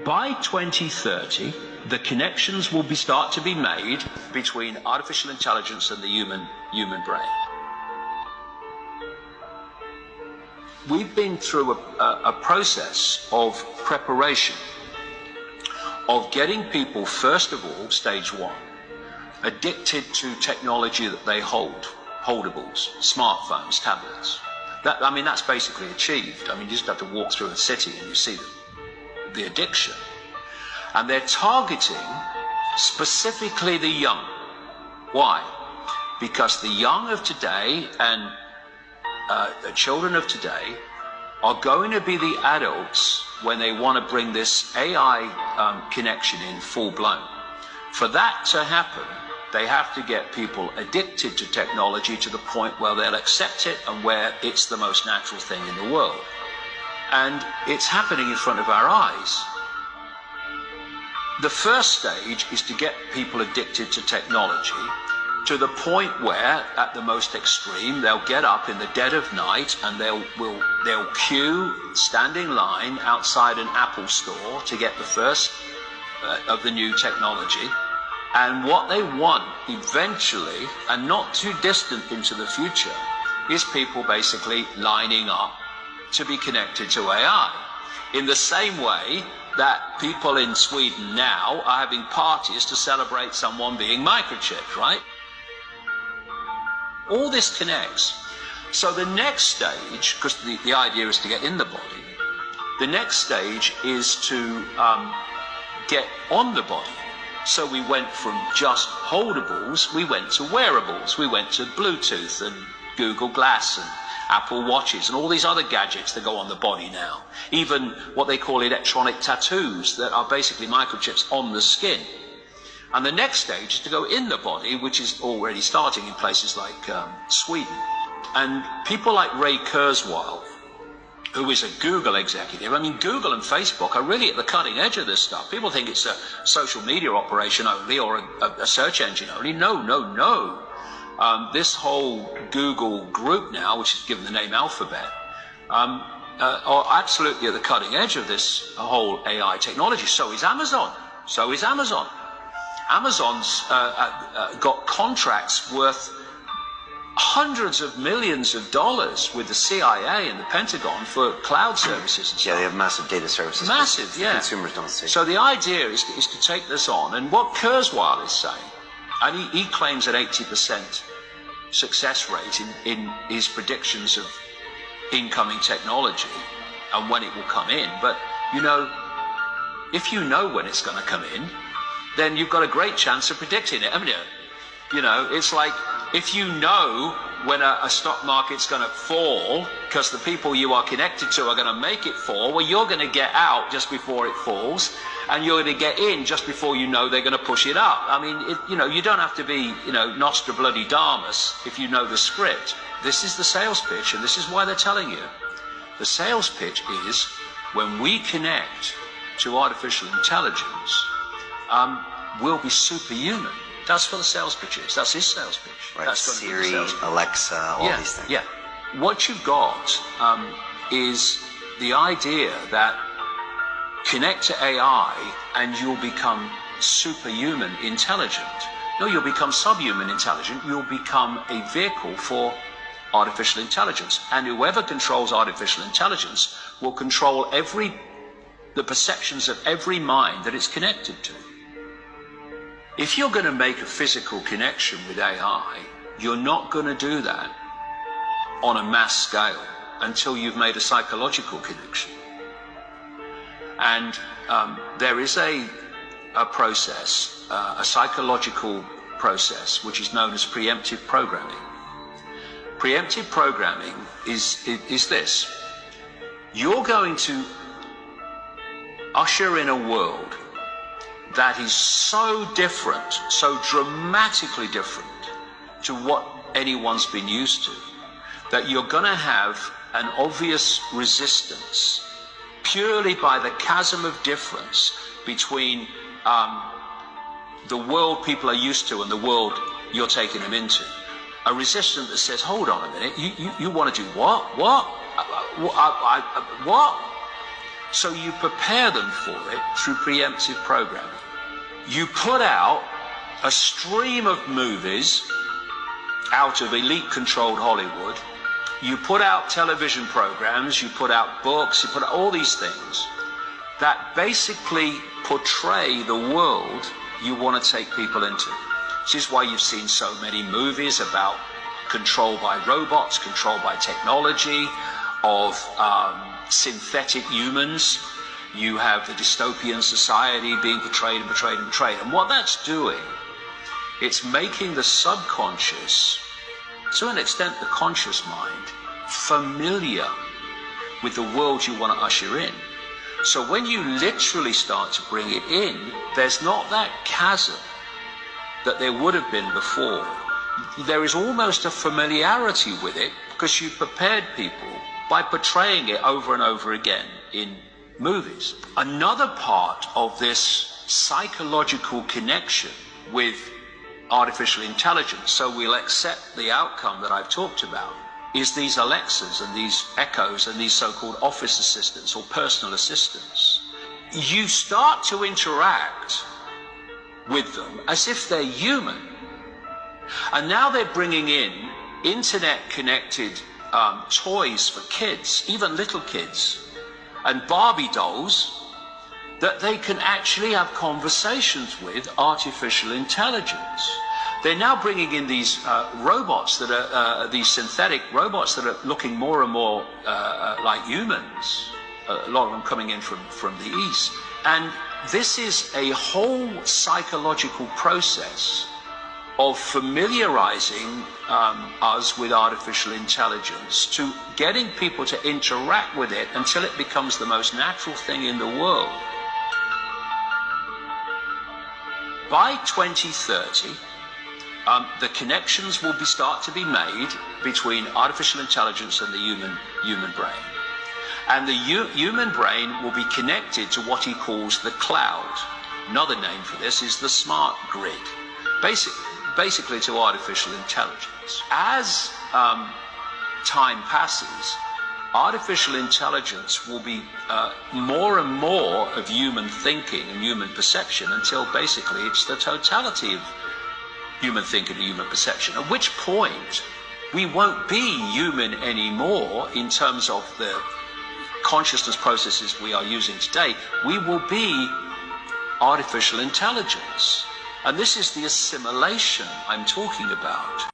by 2030, the connections will start to be made between artificial intelligence and the human brain. We've been through a process of preparation, of getting people, first of all, stage one, addicted to technology that they hold, holdables, smartphones, tablets. That's basically achieved. You just have to walk through a city and you see the addiction. And they're targeting specifically the young. Why? Because the young of today and the children of today are going to be the adults when they want to bring this AI connection in full blown. For that to happen, they have to get people addicted to technology to the point where they'll accept it and where it's the most natural thing in the world. And it's happening in front of our eyes. The first stage is to get people addicted to technology to the point where, at the most extreme, they'll get up in the dead of night and they'll queue, stand in line outside an Apple store to get the first of the new technology. And what they want eventually, and not too distant into the future, is people basically lining up to be connected to AI. In the same way that people in Sweden now are having parties to celebrate someone being microchipped, right? All this connects. So the next stage, because the idea is to get in the body, the next stage is to get on the body. So we went from just holdables, we went to wearables, we went to Bluetooth and Google Glass and Apple Watches and all these other gadgets that go on the body now. Even what they call electronic tattoos that are basically microchips on the skin. And the next stage is to go in the body, which is already starting in places like Sweden. And people like Ray Kurzweil, who is a Google executive. Google and Facebook are really at the cutting edge of this stuff. People think it's a social media operation only or a search engine only. No. This whole Google group now, which is given the name Alphabet, are absolutely at the cutting edge of this whole AI technology. So is Amazon. Amazon's got contracts worth hundreds of millions of dollars with the CIA and the Pentagon for cloud services and stuff. Yeah, they have massive data services. Massive, yeah. Consumers don't see. So the idea is to take this on. And what Kurzweil is saying, and he claims an 80% success rate in his predictions of incoming technology and when it will come in. But, if you know when it's going to come in, then you've got a great chance of predicting it, haven't you? It's like, if you know when a stock market's going to fall, because the people you are connected to are going to make it fall, well, you're going to get out just before it falls, and you're going to get in just before you know they're going to push it up. You don't have to be, Nostradamus if you know the script. This is the sales pitch, and this is why they're telling you. The sales pitch is, when we connect to artificial intelligence, we'll be superhuman. That's what the sales pitch is. That's his sales pitch. Right, That's Siri, Alexa, all these things. Yeah. What you've got is the idea that connect to AI and you'll become superhuman intelligent. No, you'll become subhuman intelligent. You'll become a vehicle for artificial intelligence. And whoever controls artificial intelligence will control the perceptions of every mind that it's connected to. If you're going to make a physical connection with AI, you're not going to do that on a mass scale until you've made a psychological connection. And there is a process, a psychological process, which is known as preemptive programming. Preemptive programming is this. You're going to usher in a world that is so different, so dramatically different to what anyone's been used to, that you're going to have an obvious resistance purely by the chasm of difference between the world people are used to and the world you're taking them into. A resistance that says, hold on a minute, you want to do what? What? So you prepare them for it through preemptive programming. You put out a stream of movies out of elite-controlled Hollywood. You put out television programs, you put out books, you put out all these things that basically portray the world you want to take people into. This is why you've seen so many movies about control by robots, control by technology, of synthetic humans. You have the dystopian society being portrayed and portrayed and portrayed. And what that's doing, it's making the subconscious, to an extent the conscious mind, familiar with the world you want to usher in. So when you literally start to bring it in, there's not that chasm that there would have been before. There is almost a familiarity with it because you prepared people by portraying it over and over again in movies. Another part of this psychological connection with artificial intelligence, so we'll accept the outcome that I've talked about, is these Alexas and these Echoes and these so-called office assistants or personal assistants. You start to interact with them as if they're human. And now they're bringing in internet-connected toys for kids, even little kids, and Barbie dolls that they can actually have conversations with artificial intelligence. They're now bringing in these robots that are, these synthetic robots that are looking more and more like humans, a lot of them coming in from the East. And this is a whole psychological process of familiarizing us with artificial intelligence, to getting people to interact with it until it becomes the most natural thing in the world. By 2030, the connections will start to be made between artificial intelligence and the human brain. And the human brain will be connected to what he calls the cloud. Another name for this is the smart grid. Basically to artificial intelligence. As time passes, artificial intelligence will be more and more of human thinking and human perception until basically it's the totality of human thinking and human perception, at which point we won't be human anymore in terms of the consciousness processes we are using today. We will be artificial intelligence. And this is the assimilation I'm talking about.